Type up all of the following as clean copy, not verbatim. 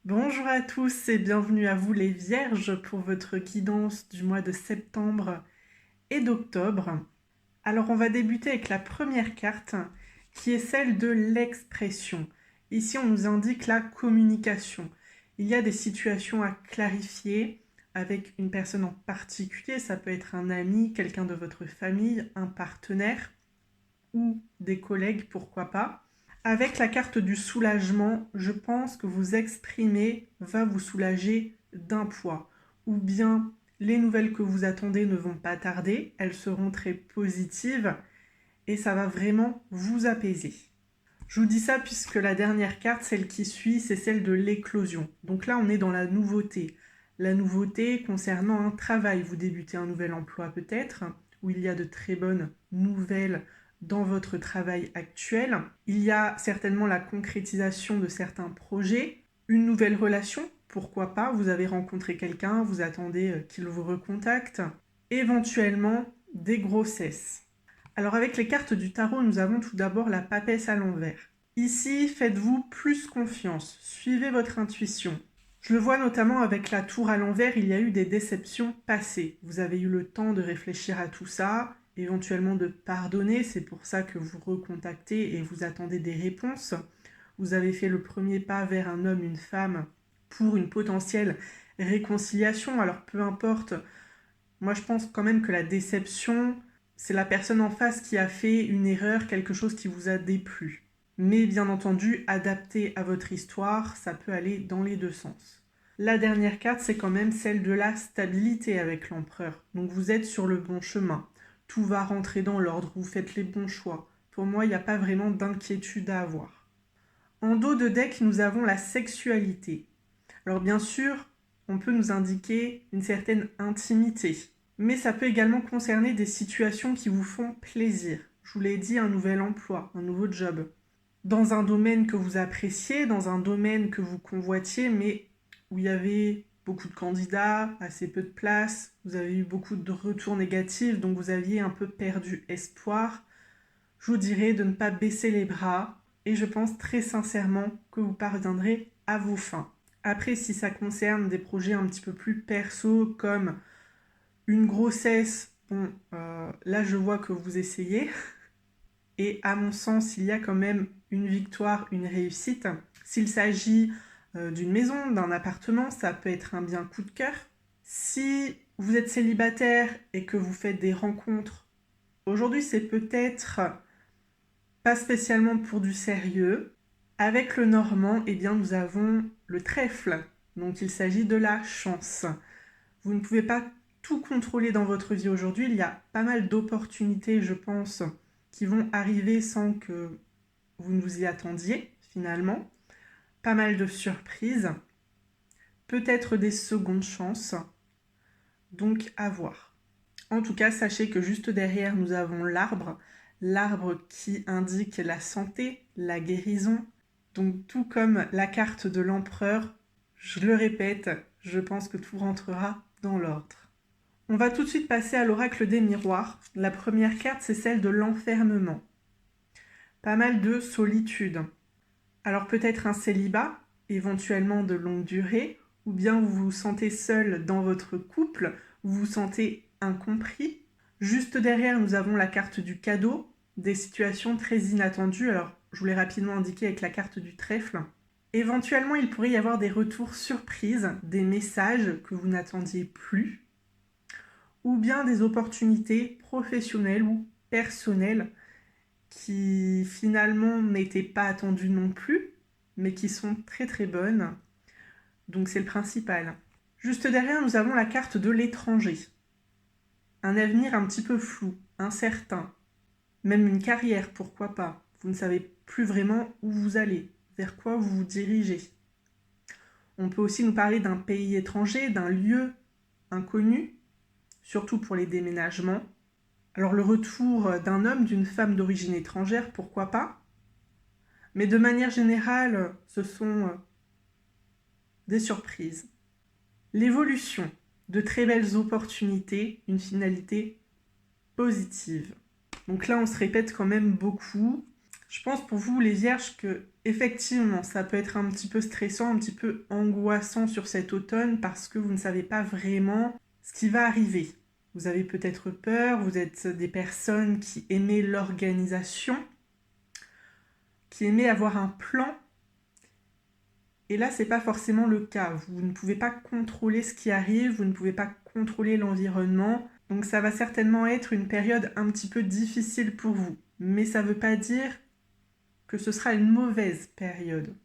Bonjour à tous et bienvenue à vous les Vierges pour votre guidance du mois de septembre et d'octobre. Alors on va débuter avec la première carte qui est celle de l'expression. Ici on nous indique la communication. Il y a des situations à clarifier avec une personne en particulier, ça peut être un ami, quelqu'un de votre famille, un partenaire ou des collègues, pourquoi pas. Avec la carte du soulagement, je pense que vous exprimer va vous soulager d'un poids. Ou bien les nouvelles que vous attendez ne vont pas tarder, elles seront très positives et ça va vraiment vous apaiser. Je vous dis ça puisque la dernière carte, celle qui suit, c'est celle de l'éclosion. Donc là, on est dans la nouveauté. La nouveauté concernant un travail. Vous débutez un nouvel emploi peut-être, où il y a de très bonnes nouvelles dans votre travail actuel. Il y a certainement la concrétisation de certains projets, une nouvelle relation, pourquoi pas, vous avez rencontré quelqu'un, vous attendez qu'il vous recontacte, éventuellement des grossesses. Alors avec les cartes du tarot, nous avons tout d'abord la papesse à l'envers. Ici, faites-vous plus confiance, suivez votre intuition. Je le vois notamment avec la tour à l'envers, il y a eu des déceptions passées. Vous avez eu le temps de réfléchir à tout ça, éventuellement de pardonner, c'est pour ça que vous recontactez et vous attendez des réponses. Vous avez fait le premier pas vers un homme, une femme, pour une potentielle réconciliation. Alors peu importe, moi je pense quand même que la déception, c'est la personne en face qui a fait une erreur, quelque chose qui vous a déplu. Mais bien entendu, adapté à votre histoire, ça peut aller dans les deux sens. La dernière carte, c'est quand même celle de la stabilité avec l'empereur. Donc vous êtes sur le bon chemin. Tout va rentrer dans l'ordre, vous faites les bons choix. Pour moi, il n'y a pas vraiment d'inquiétude à avoir. En dos de deck, nous avons la sexualité. Alors bien sûr, on peut nous indiquer une certaine intimité, mais ça peut également concerner des situations qui vous font plaisir. Je vous l'ai dit, un nouvel emploi, un nouveau job. Dans un domaine que vous appréciez, dans un domaine que vous convoitiez, mais où il y avait beaucoup de candidats, assez peu de place, vous avez eu beaucoup de retours négatifs, donc vous aviez un peu perdu espoir. Je vous dirais de ne pas baisser les bras et je pense très sincèrement que vous parviendrez à vos fins. Après, si ça concerne des projets un petit peu plus perso comme une grossesse, bon, là je vois que vous essayez. Et à mon sens, il y a quand même une victoire, une réussite. S'il s'agit d'une maison, d'un appartement, ça peut être un bien coup de cœur. Si vous êtes célibataire et que vous faites des rencontres, aujourd'hui c'est peut-être pas spécialement pour du sérieux. Avec le normand, eh bien, nous avons le trèfle. Donc il s'agit de la chance. Vous ne pouvez pas tout contrôler dans votre vie aujourd'hui. Il y a pas mal d'opportunités, je pense, qui vont arriver sans que vous ne vous y attendiez, finalement. Pas mal de surprises. Peut-être des secondes chances. Donc à voir. En tout cas, sachez que juste derrière, nous avons l'arbre. L'arbre qui indique la santé, la guérison. Donc tout comme la carte de l'empereur, je le répète, je pense que tout rentrera dans l'ordre. On va tout de suite passer à l'oracle des miroirs. La première carte, c'est celle de l'enfermement. Pas mal de solitude. Alors peut-être un célibat, éventuellement de longue durée, ou bien vous vous sentez seul dans votre couple, vous vous sentez incompris. Juste derrière, nous avons la carte du cadeau, des situations très inattendues. Alors, je vous l'ai rapidement indiqué avec la carte du trèfle. Éventuellement, il pourrait y avoir des retours surprises, des messages que vous n'attendiez plus, ou bien des opportunités professionnelles ou personnelles qui finalement n'étaient pas attendues non plus, mais qui sont très très bonnes. Donc c'est le principal. Juste derrière, nous avons la carte de l'étranger. Un avenir un petit peu flou, incertain. Même une carrière, pourquoi pas. Vous ne savez plus vraiment où vous allez, vers quoi vous vous dirigez. On peut aussi nous parler d'un pays étranger, d'un lieu inconnu, surtout pour les déménagements. Alors le retour d'un homme, d'une femme d'origine étrangère, pourquoi pas. Mais de manière générale, ce sont des surprises. L'évolution, de très belles opportunités, une finalité positive. Donc là, on se répète quand même beaucoup. Je pense pour vous, les vierges, que effectivement, ça peut être un petit peu stressant, un petit peu angoissant sur cet automne parce que vous ne savez pas vraiment ce qui va arriver. Vous avez peut-être peur, vous êtes des personnes qui aimaient l'organisation, qui aimaient avoir un plan. Et là, c'est pas forcément le cas. Vous ne pouvez pas contrôler ce qui arrive, vous ne pouvez pas contrôler l'environnement. Donc ça va certainement être une période un petit peu difficile pour vous. Mais ça ne veut pas dire que ce sera une mauvaise période.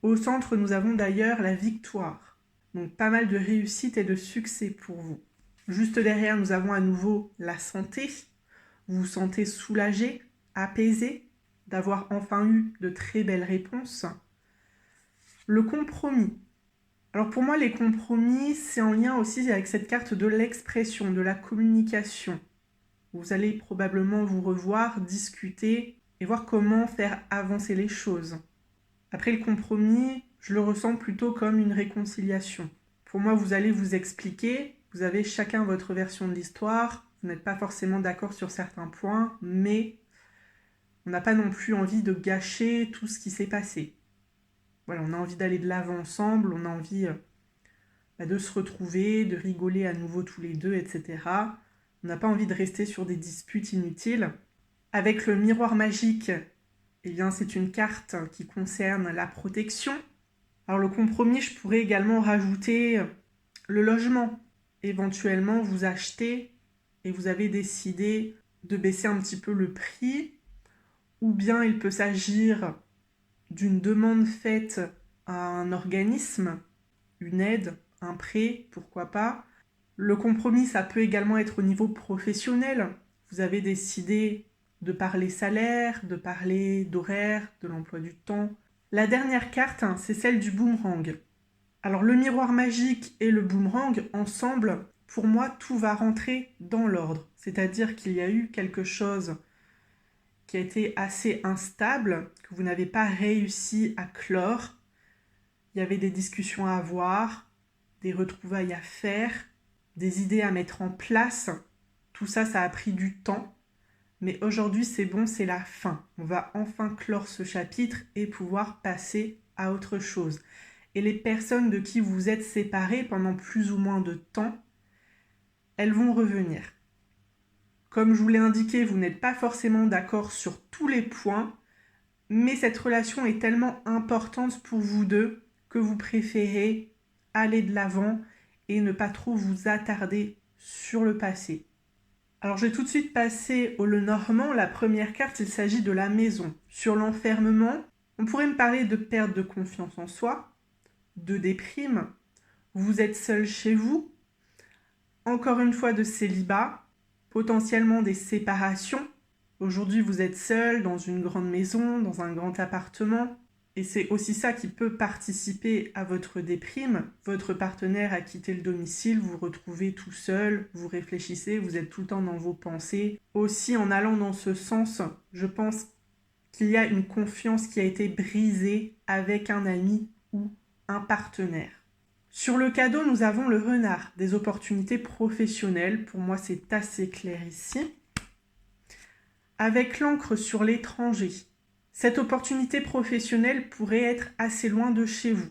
Au centre, nous avons d'ailleurs la victoire. Donc pas mal de réussite et de succès pour vous. Juste derrière, nous avons à nouveau la santé. Vous vous sentez soulagé, apaisé, d'avoir enfin eu de très belles réponses. Le compromis. Alors pour moi, les compromis, c'est en lien aussi avec cette carte de l'expression, de la communication. Vous allez probablement vous revoir, discuter et voir comment faire avancer les choses. Après le compromis, je le ressens plutôt comme une réconciliation. Pour moi, vous allez vous expliquer, vous avez chacun votre version de l'histoire, vous n'êtes pas forcément d'accord sur certains points, mais on n'a pas non plus envie de gâcher tout ce qui s'est passé. Voilà, on a envie d'aller de l'avant ensemble, on a envie de se retrouver, de rigoler à nouveau tous les deux, etc. On n'a pas envie de rester sur des disputes inutiles. Avec le miroir magique, eh bien, c'est une carte qui concerne la protection. Alors le compromis, je pourrais également rajouter le logement. Éventuellement, vous achetez et vous avez décidé de baisser un petit peu le prix, ou bien il peut s'agir d'une demande faite à un organisme, une aide, un prêt, pourquoi pas. Le compromis, ça peut également être au niveau professionnel. Vous avez décidé de parler salaire, de parler d'horaire, de l'emploi du temps. La dernière carte, c'est celle du boomerang. Alors le miroir magique et le boomerang, ensemble, pour moi, tout va rentrer dans l'ordre. C'est-à-dire qu'il y a eu quelque chose qui a été assez instable, que vous n'avez pas réussi à clore. Il y avait des discussions à avoir, des retrouvailles à faire, des idées à mettre en place. Tout ça, ça a pris du temps. Mais aujourd'hui, c'est bon, c'est la fin. On va enfin clore ce chapitre et pouvoir passer à autre chose. Et les personnes de qui vous êtes séparés pendant plus ou moins de temps, elles vont revenir. Comme je vous l'ai indiqué, vous n'êtes pas forcément d'accord sur tous les points, mais cette relation est tellement importante pour vous deux que vous préférez aller de l'avant et ne pas trop vous attarder sur le passé. Alors je vais tout de suite passer au Lenormand. La première carte, il s'agit de la maison. Sur l'enfermement, on pourrait me parler de perte de confiance en soi, de déprime, vous êtes seul chez vous, encore une fois de célibat, potentiellement des séparations. Aujourd'hui, vous êtes seul dans une grande maison, dans un grand appartement. Et c'est aussi ça qui peut participer à votre déprime. Votre partenaire a quitté le domicile, vous vous retrouvez tout seul, vous réfléchissez, vous êtes tout le temps dans vos pensées. Aussi, en allant dans ce sens, je pense qu'il y a une confiance qui a été brisée avec un ami ou un partenaire. Sur le cadeau, nous avons le renard, des opportunités professionnelles. Pour moi, c'est assez clair ici. Avec l'encre sur l'étranger, cette opportunité professionnelle pourrait être assez loin de chez vous.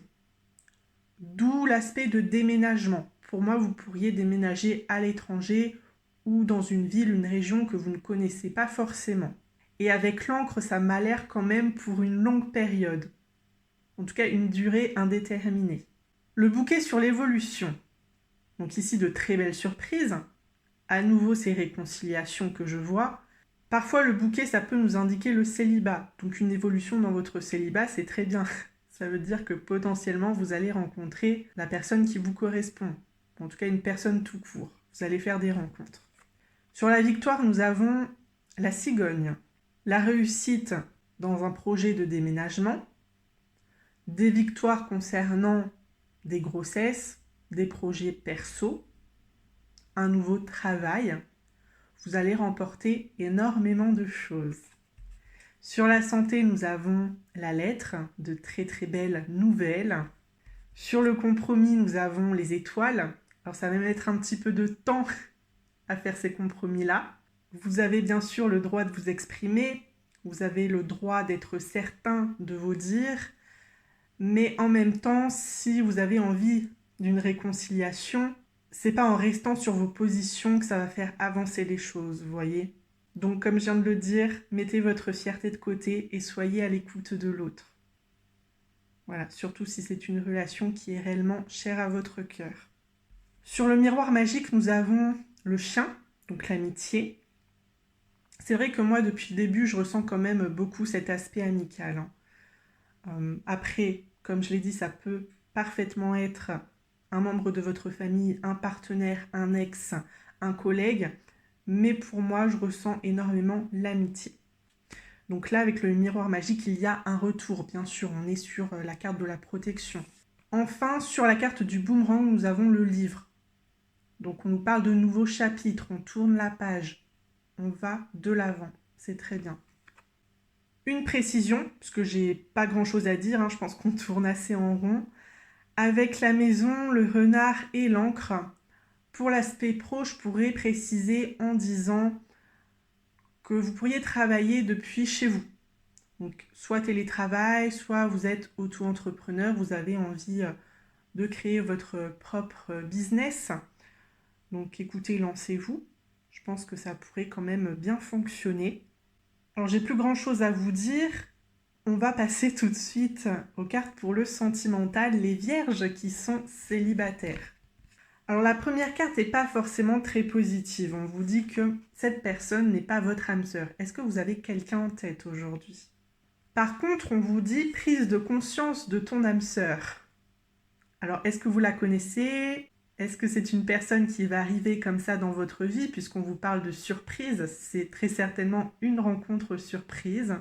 D'où l'aspect de déménagement. Pour moi, vous pourriez déménager à l'étranger ou dans une ville, une région que vous ne connaissez pas forcément. Et avec l'encre, ça m'a l'air quand même pour une longue période. En tout cas, une durée indéterminée. Le bouquet sur l'évolution. Donc ici, de très belles surprises. À nouveau, ces réconciliations que je vois. Parfois, le bouquet, ça peut nous indiquer le célibat. Donc une évolution dans votre célibat, c'est très bien. Ça veut dire que potentiellement, vous allez rencontrer la personne qui vous correspond. En tout cas, une personne tout court. Vous allez faire des rencontres. Sur la victoire, nous avons la cigogne. La réussite dans un projet de déménagement. Des victoires concernant des grossesses, des projets perso, un nouveau travail. Vous allez remporter énormément de choses. Sur la santé, nous avons la lettre, de très très belles nouvelles. Sur le compromis, nous avons les étoiles. Alors ça va mettre un petit peu de temps à faire ces compromis-là. Vous avez bien sûr le droit de vous exprimer. vous avez le droit d'être certain de vos dires, mais en même temps, si vous avez envie d'une réconciliation, c'est pas en restant sur vos positions que ça va faire avancer les choses, vous voyez. Donc, comme je viens de le dire, mettez votre fierté de côté et soyez à l'écoute de l'autre. Voilà, surtout si c'est une relation qui est réellement chère à votre cœur. Sur le miroir magique, nous avons le chien, donc l'amitié. C'est vrai que moi, depuis le début, je ressens quand même beaucoup cet aspect amical. Après, comme je l'ai dit, ça peut parfaitement être un membre de votre famille, un partenaire, un ex, un collègue. Mais pour moi, je ressens énormément l'amitié. Donc là, avec le miroir magique, il y a un retour, bien sûr. On est sur la carte de la protection. Enfin, sur la carte du boomerang, nous avons le livre. Donc on nous parle de nouveaux chapitres, on tourne la page. On va de l'avant, c'est très bien. Une précision, parce que j'ai pas grand chose à dire, je pense qu'on tourne assez en rond. Avec la maison, le renard et l'encre, pour l'aspect pro, je pourrais préciser en disant que vous pourriez travailler depuis chez vous. Donc, soit télétravail, soit vous êtes auto-entrepreneur, vous avez envie de créer votre propre business. Donc, écoutez, lancez-vous. Je pense que ça pourrait quand même bien fonctionner. Alors, j'ai plus grand-chose à vous dire. On va passer tout de suite aux cartes pour le sentimental, les vierges qui sont célibataires. Alors la première carte n'est pas forcément très positive. On vous dit que cette personne n'est pas votre âme sœur. Est-ce que vous avez quelqu'un en tête aujourd'hui? Par contre, on vous dit prise de conscience de ton âme sœur. Alors est-ce que vous la connaissez? Est-ce que c'est une personne qui va arriver comme ça dans votre vie? Puisqu'on vous parle de surprise, c'est très certainement une rencontre surprise.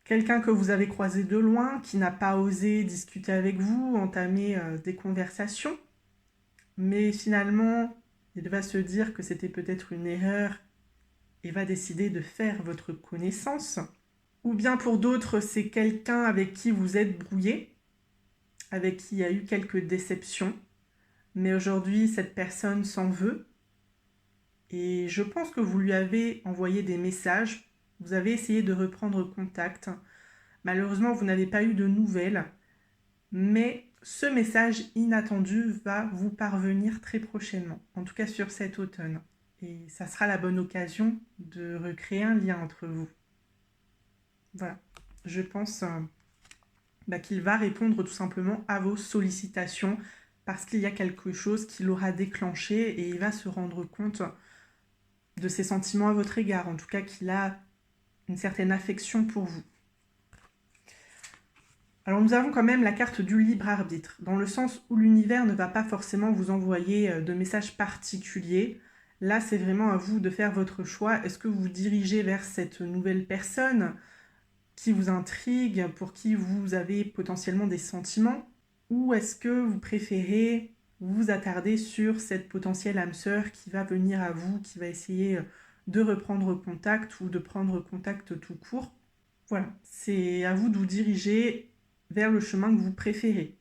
Quelqu'un que vous avez croisé de loin, qui n'a pas osé discuter avec vous, entamer des conversations. Mais finalement, il va se dire que c'était peut-être une erreur et va décider de faire votre connaissance. Ou bien pour d'autres, c'est quelqu'un avec qui vous êtes brouillé, avec qui il y a eu quelques déceptions. Mais aujourd'hui, cette personne s'en veut. Et je pense que vous lui avez envoyé des messages. Vous avez essayé de reprendre contact. Malheureusement, vous n'avez pas eu de nouvelles. Mais ce message inattendu va vous parvenir très prochainement, en tout cas sur cet automne. Et ça sera la bonne occasion de recréer un lien entre vous. Voilà, je pense qu'il va répondre tout simplement à vos sollicitations parce qu'il y a quelque chose qui l'aura déclenché et il va se rendre compte de ses sentiments à votre égard, en tout cas qu'il a une certaine affection pour vous. Alors nous avons quand même la carte du libre arbitre, dans le sens où l'univers ne va pas forcément vous envoyer de messages particuliers. Là, c'est vraiment à vous de faire votre choix. Est-ce que vous vous dirigez vers cette nouvelle personne qui vous intrigue, pour qui vous avez potentiellement des sentiments? Ou est-ce que vous préférez vous attarder sur cette potentielle âme sœur qui va venir à vous, qui va essayer de reprendre contact ou de prendre contact tout court? Voilà, c'est à vous de vous diriger vers le chemin que vous préférez.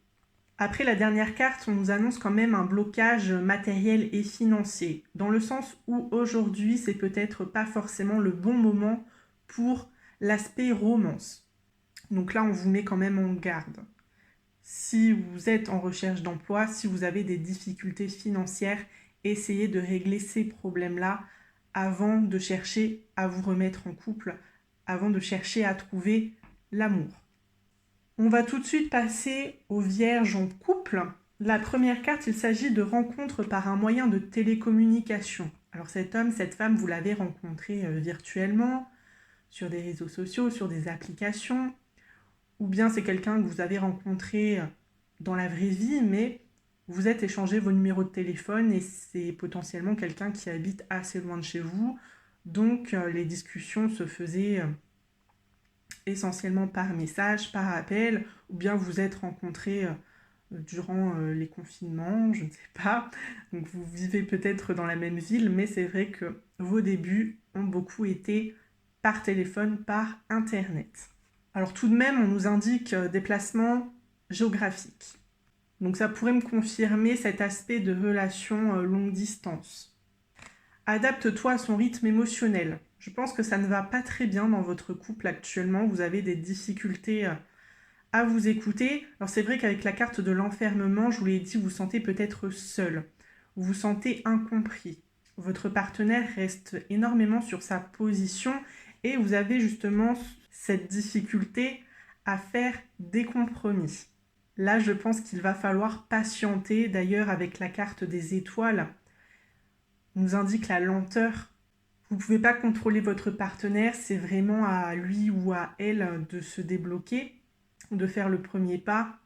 Après la dernière carte, on nous annonce quand même un blocage matériel et financier, dans le sens où aujourd'hui, c'est peut-être pas forcément le bon moment pour l'aspect romance. Donc là, on vous met quand même en garde. Si vous êtes en recherche d'emploi, si vous avez des difficultés financières, essayez de régler ces problèmes-là avant de chercher à vous remettre en couple, avant de chercher à trouver l'amour. On va tout de suite passer aux vierges en couple. La première carte, il s'agit de rencontre par un moyen de télécommunication. Alors cet homme, cette femme, vous l'avez rencontré virtuellement, sur des réseaux sociaux, sur des applications, ou bien c'est quelqu'un que vous avez rencontré dans la vraie vie, mais vous êtes échangé vos numéros de téléphone et c'est potentiellement quelqu'un qui habite assez loin de chez vous. Donc les discussions se faisaient essentiellement par message, par appel, ou bien vous êtes rencontrés durant les confinements, je ne sais pas. Donc vous vivez peut-être dans la même ville, mais c'est vrai que vos débuts ont beaucoup été par téléphone, par Internet. Alors tout de même, on nous indique déplacement géographique. Donc ça pourrait me confirmer cet aspect de relation longue distance. Adapte-toi à son rythme émotionnel. Je pense que ça ne va pas très bien dans votre couple actuellement. Vous avez des difficultés à vous écouter. Alors c'est vrai qu'avec la carte de l'enfermement, je vous l'ai dit, vous vous sentez peut-être seul. Vous vous sentez incompris. Votre partenaire reste énormément sur sa position et vous avez justement cette difficulté à faire des compromis. Là, je pense qu'il va falloir patienter. D'ailleurs, avec la carte des étoiles, on nous indique la lenteur. Vous ne pouvez pas contrôler votre partenaire, c'est vraiment à lui ou à elle de se débloquer, de faire le premier pas,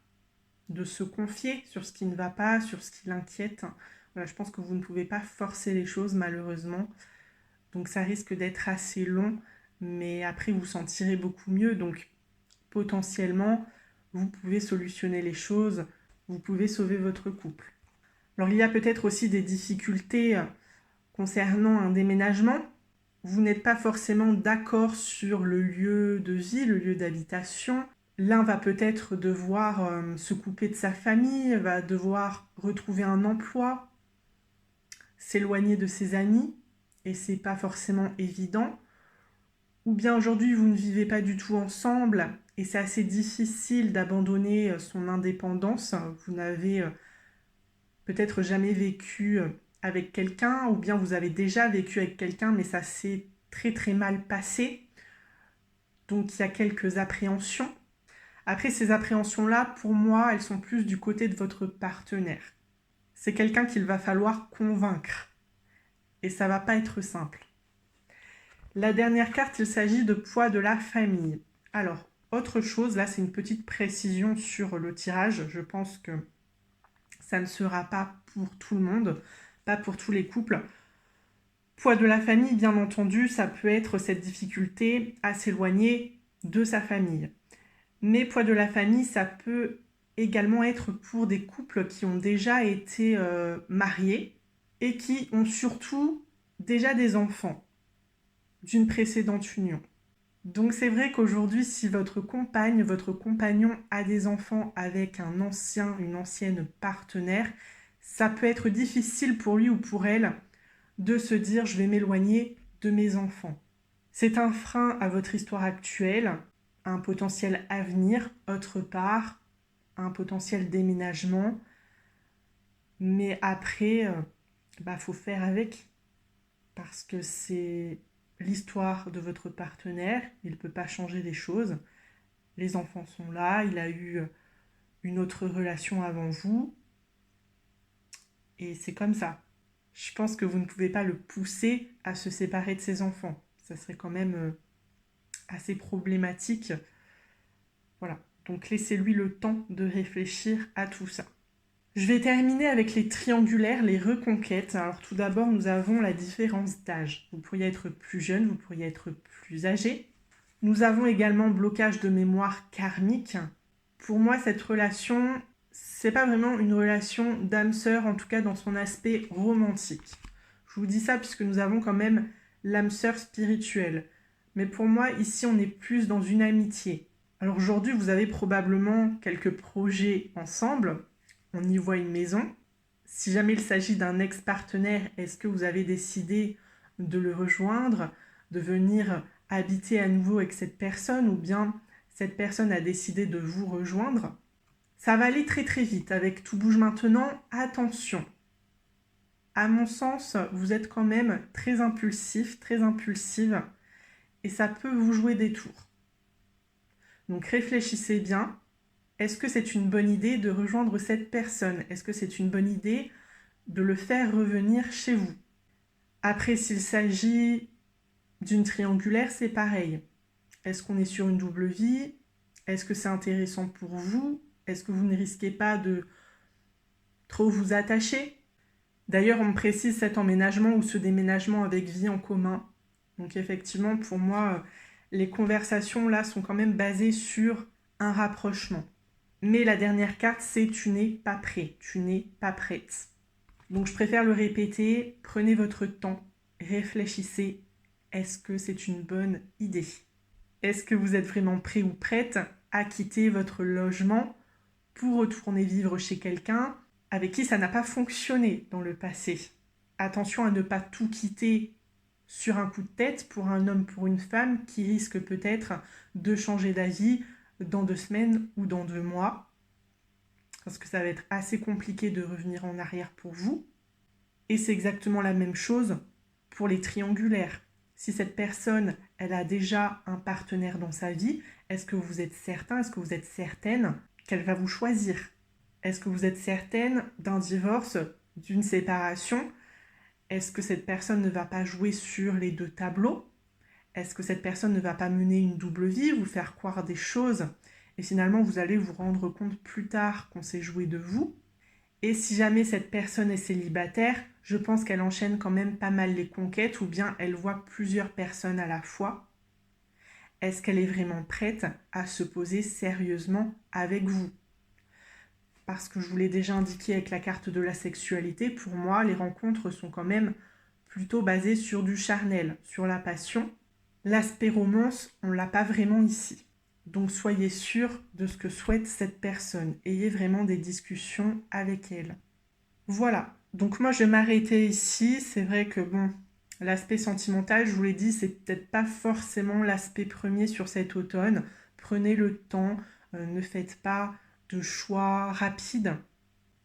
de se confier sur ce qui ne va pas, sur ce qui l'inquiète. Voilà, je pense que vous ne pouvez pas forcer les choses malheureusement. Donc ça risque d'être assez long, mais après vous vous sentirez beaucoup mieux. Donc potentiellement, vous pouvez solutionner les choses, vous pouvez sauver votre couple. Alors il y a peut-être aussi des difficultés concernant un déménagement. Vous n'êtes pas forcément d'accord sur le lieu de vie, le lieu d'habitation. L'un va peut-être devoir se couper de sa famille, va devoir retrouver un emploi, s'éloigner de ses amis, et c'est pas forcément évident. Ou bien aujourd'hui vous ne vivez pas du tout ensemble et c'est assez difficile d'abandonner son indépendance. Vous n'avez peut-être jamais vécu avec quelqu'un, ou bien vous avez déjà vécu avec quelqu'un mais ça s'est très très mal passé. Donc il y a quelques appréhensions. Après ces appréhensions-là, pour moi, elles sont plus du côté de votre partenaire. C'est quelqu'un qu'il va falloir convaincre. Et ça va pas être simple. La dernière carte, il s'agit de poids de la famille. Alors, autre chose, là c'est une petite précision sur le tirage. Je pense que ça ne sera pas pour tout le monde, pas pour tous les couples. Poids de la famille, bien entendu, ça peut être cette difficulté à s'éloigner de sa famille. Mais poids de la famille, ça peut également être pour des couples qui ont déjà été mariés et qui ont surtout déjà des enfants d'une précédente union. Donc c'est vrai qu'aujourd'hui, si votre compagne, votre compagnon a des enfants avec un ancien, une ancienne partenaire, ça peut être difficile pour lui ou pour elle de se dire « je vais m'éloigner de mes enfants ». C'est un frein à votre histoire actuelle, un potentiel avenir, autre part, un potentiel déménagement. Mais après, faut faire avec, parce que c'est l'histoire de votre partenaire, il ne peut pas changer les choses. Les enfants sont là, il a eu une autre relation avant vous, et c'est comme ça. Je pense que vous ne pouvez pas le pousser à se séparer de ses enfants. Ça serait quand même assez problématique. Voilà, donc laissez-lui le temps de réfléchir à tout ça. Je vais terminer avec les triangulaires, les reconquêtes. Alors tout d'abord, nous avons la différence d'âge. Vous pourriez être plus jeune, vous pourriez être plus âgé. Nous avons également blocage de mémoire karmique. Pour moi, cette relation, c'est pas vraiment une relation d'âme-sœur, en tout cas dans son aspect romantique. Je vous dis ça puisque nous avons quand même l'âme-sœur spirituelle. Mais pour moi, ici, on est plus dans une amitié. Alors aujourd'hui, vous avez probablement quelques projets ensemble. On y voit une maison. Si jamais il s'agit d'un ex-partenaire, est-ce que vous avez décidé de le rejoindre, de venir habiter à nouveau avec cette personne, ou bien cette personne a décidé de vous rejoindre? Ça va aller très très vite. Avec Tout bouge maintenant, attention. À mon sens, vous êtes quand même très impulsif, très impulsive, et ça peut vous jouer des tours. Donc réfléchissez bien. Est-ce que c'est une bonne idée de rejoindre cette personne? Est-ce que c'est une bonne idée de le faire revenir chez vous? Après, s'il s'agit d'une triangulaire, c'est pareil. Est-ce qu'on est sur une double vie? Est-ce que c'est intéressant pour vous? Est-ce que vous ne risquez pas de trop vous attacher? D'ailleurs, on me précise cet emménagement ou ce déménagement avec vie en commun. Donc effectivement, pour moi, les conversations là sont quand même basées sur un rapprochement. Mais la dernière carte, c'est tu n'es pas prêt, tu n'es pas prête. Donc je préfère le répéter, prenez votre temps, réfléchissez, est-ce que c'est une bonne idée? Est-ce que vous êtes vraiment prêt ou prête à quitter votre logement pour retourner vivre chez quelqu'un avec qui ça n'a pas fonctionné dans le passé? Attention à ne pas tout quitter sur un coup de tête pour un homme, pour une femme qui risque peut-être de changer d'avis dans 2 semaines ou dans 2 mois, parce que ça va être assez compliqué de revenir en arrière pour vous. Et c'est exactement la même chose pour les triangulaires. Si cette personne, elle a déjà un partenaire dans sa vie, est-ce que vous êtes certain, est-ce que vous êtes certaine qu'elle va vous choisir? Est-ce que vous êtes certaine d'un divorce, d'une séparation? Est-ce que cette personne ne va pas jouer sur les 2 tableaux? Est-ce que cette personne ne va pas mener une double vie, vous faire croire des choses et finalement vous allez vous rendre compte plus tard qu'on s'est joué de vous? Et si jamais cette personne est célibataire, je pense qu'elle enchaîne quand même pas mal les conquêtes ou bien elle voit plusieurs personnes à la fois. Est-ce qu'elle est vraiment prête à se poser sérieusement avec vous? Parce que je vous l'ai déjà indiqué avec la carte de la sexualité, pour moi, les rencontres sont quand même plutôt basées sur du charnel, sur la passion. L'aspect romance, on ne l'a pas vraiment ici. Donc soyez sûr de ce que souhaite cette personne. Ayez vraiment des discussions avec elle. Voilà, donc moi je vais m'arrêter ici. C'est vrai que bon, l'aspect sentimental, je vous l'ai dit, c'est peut-être pas forcément l'aspect premier sur cet automne. Prenez le temps, ne faites pas de choix rapides.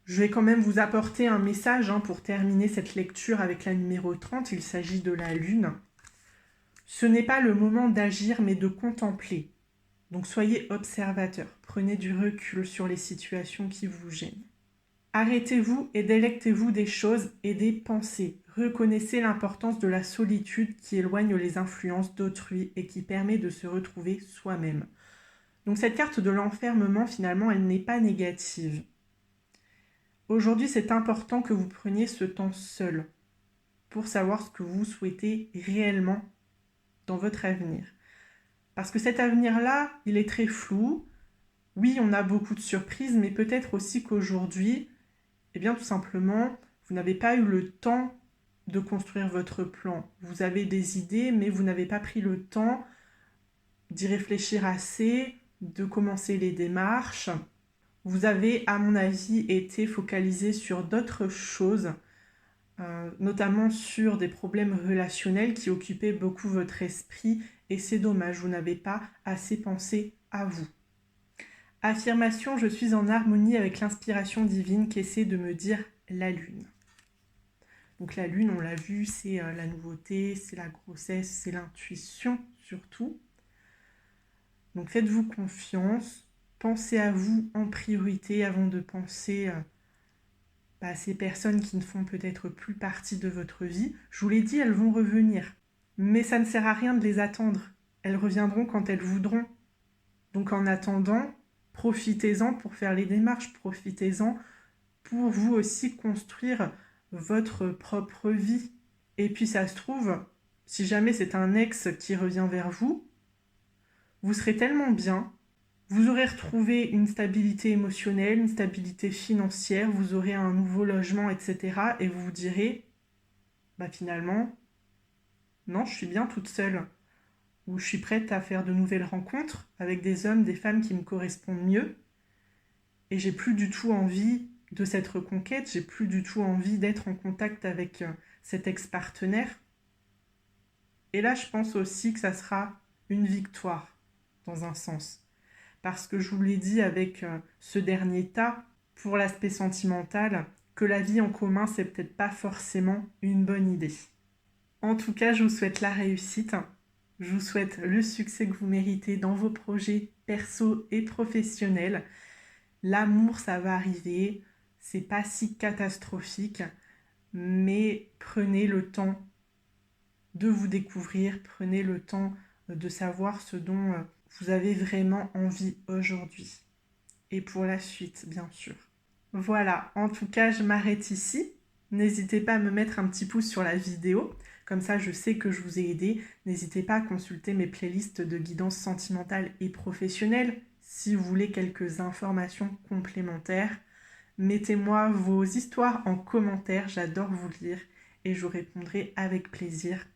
Je vais quand même vous apporter un message pour terminer cette lecture avec la numéro 30. Il s'agit de la lune. Ce n'est pas le moment d'agir mais de contempler. Donc soyez observateur, prenez du recul sur les situations qui vous gênent. Arrêtez-vous et délectez-vous des choses et des pensées. Reconnaissez l'importance de la solitude qui éloigne les influences d'autrui et qui permet de se retrouver soi-même. Donc cette carte de l'enfermement, finalement, elle n'est pas négative. Aujourd'hui, c'est important que vous preniez ce temps seul pour savoir ce que vous souhaitez réellement dans votre avenir. Parce que cet avenir-là, il est très flou. Oui, on a beaucoup de surprises, mais peut-être aussi qu'aujourd'hui, eh bien, tout simplement, vous n'avez pas eu le temps de construire votre plan. Vous avez des idées, mais vous n'avez pas pris le temps d'y réfléchir assez, de commencer les démarches. Vous avez, à mon avis, été focalisé sur d'autres choses, notamment sur des problèmes relationnels qui occupaient beaucoup votre esprit, et c'est dommage, vous n'avez pas assez pensé à vous. Affirmation, je suis en harmonie avec l'inspiration divine qu'essaie de me dire la lune. Donc la lune, on l'a vu, c'est la nouveauté, c'est la grossesse, c'est l'intuition surtout. Donc faites-vous confiance, pensez à vous en priorité avant de penser à ces personnes qui ne font peut-être plus partie de votre vie. Je vous l'ai dit, elles vont revenir. Mais ça ne sert à rien de les attendre. Elles reviendront quand elles voudront. Donc en attendant, profitez-en pour faire les démarches, profitez-en pour vous aussi construire votre propre vie. Et puis ça se trouve, si jamais c'est un ex qui revient vers vous, vous serez tellement bien, vous aurez retrouvé une stabilité émotionnelle, une stabilité financière, vous aurez un nouveau logement, etc. Et vous vous direz, finalement, non, je suis bien toute seule. Ou je suis prête à faire de nouvelles rencontres avec des hommes, des femmes qui me correspondent mieux. Et j'ai plus du tout envie de cette reconquête, j'ai plus du tout envie d'être en contact avec cet ex-partenaire. Et là, je pense aussi que ça sera une victoire, dans un sens. Parce que je vous l'ai dit avec ce dernier tas, pour l'aspect sentimental, que la vie en commun, c'est peut-être pas forcément une bonne idée. En tout cas, je vous souhaite la réussite. Je vous souhaite le succès que vous méritez dans vos projets perso et professionnels. L'amour, ça va arriver, c'est pas si catastrophique, mais prenez le temps de vous découvrir, prenez le temps de savoir ce dont vous avez vraiment envie aujourd'hui. Et pour la suite, bien sûr. Voilà, en tout cas, je m'arrête ici. N'hésitez pas à me mettre un petit pouce sur la vidéo, comme ça je sais que je vous ai aidé. N'hésitez pas à consulter mes playlists de guidance sentimentale et professionnelle si vous voulez quelques informations complémentaires. Mettez-moi vos histoires en commentaire, j'adore vous lire et je vous répondrai avec plaisir.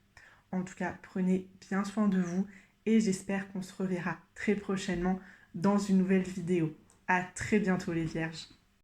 En tout cas, prenez bien soin de vous et j'espère qu'on se reverra très prochainement dans une nouvelle vidéo. À très bientôt les vierges.